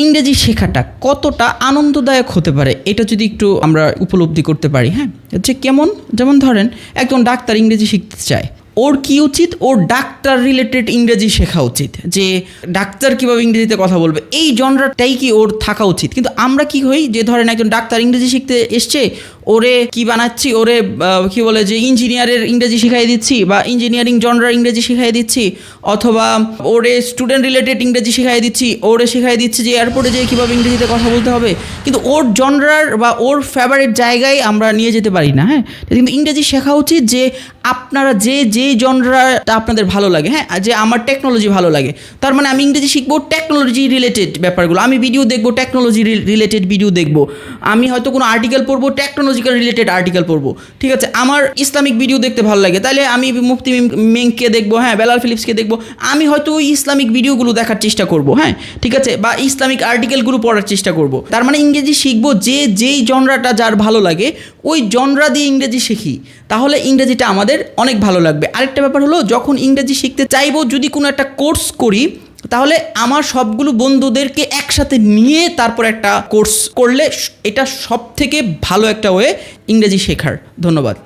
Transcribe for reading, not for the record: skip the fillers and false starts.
ইংরেজি শেখাটা কতটা আনন্দদায়ক হতে পারে এটা যদি একটু আমরা উপলব্ধি করতে পারি, হ্যাঁ, যে কেমন, যেমন ধরেন একজন ডাক্তার ইংরেজি শিখতে চায়, ওর কি উচিত, ওর ডাক্তার রিলেটেড ইংরেজি শেখা উচিত, যে ডাক্তার কীভাবে ইংরেজিতে কথা বলবে এই জনরাটাই কি ওর থাকা উচিত। কিন্তু আমরা কি হই, যে ধরেন একজন ডাক্তার ইংরেজি শিখতে এসছে, ওরে কি বানাচ্ছি, ওরে কি বলে যে ইঞ্জিনিয়ারের ইংরেজি শিখাই দিচ্ছি বা ইঞ্জিনিয়ারিং জনরার ইংরেজি শিখাই দিচ্ছি, অথবা ওরে স্টুডেন্ট রিলেটেড ইংরেজি শিখাই দিচ্ছি, ওরে শিখাই দিচ্ছি যে এয়ারপোর্টে যেয়ে কীভাবে ইংরেজিতে কথা বলতে হবে। কিন্তু ওর জনরার বা ওর ফেভারিট জায়গায় আমরা নিয়ে যেতে পারি না। হ্যাঁ, কিন্তু ইংরেজি শেখা উচিত যে আপনারা যে জনরাটা আপনাদের ভালো লাগে, হ্যাঁ, যে আমার টেকনোলজি ভালো লাগে, তার মানে আমি ইংরেজি শিখবো টেকনোলজি রিলেটেড ব্যাপারগুলো, আমি ভিডিও দেখবো টেকনোলজি রিলেটেড ভিডিও দেখবো, আমি হয়তো কোনো আর্টিকেল পড়বো টেকনোলজিক্যাল রিলেটেড আর্টিকেল পড়বো, ঠিক আছে। আমার ইসলামিক ভিডিও দেখতে ভালো লাগে, তাহলে আমি মুফতি মেংকে দেখবো, হ্যাঁ, বেলাল ফিলিপসকে দেখবো, আমি হয়তো ওই ইসলামিক ভিডিওগুলো দেখার চেষ্টা করবো, হ্যাঁ, ঠিক আছে, বা ইসলামিক আর্টিকেলগুলো পড়ার চেষ্টা করবো। তার মানে ইংরেজি শিখবো যেই জনরাটা যার ভালো লাগে ওই জনরা দিয়ে ইংরেজি শিখি, তাহলে ইংরেজিটা আমাদের অনেক ভালো লাগবে। আরেকটা ব্যাপার হলো, যখন ইংরেজি শিখতে চাইবো, যদি কোনো একটা কোর্স করি, তাহলে আমার সবগুলো বন্ধুদেরকে একসাথে নিয়ে তারপর একটা কোর্স করলে এটা সব থেকে ভালো একটা ওয়ে ইংরেজি শেখার। ধন্যবাদ।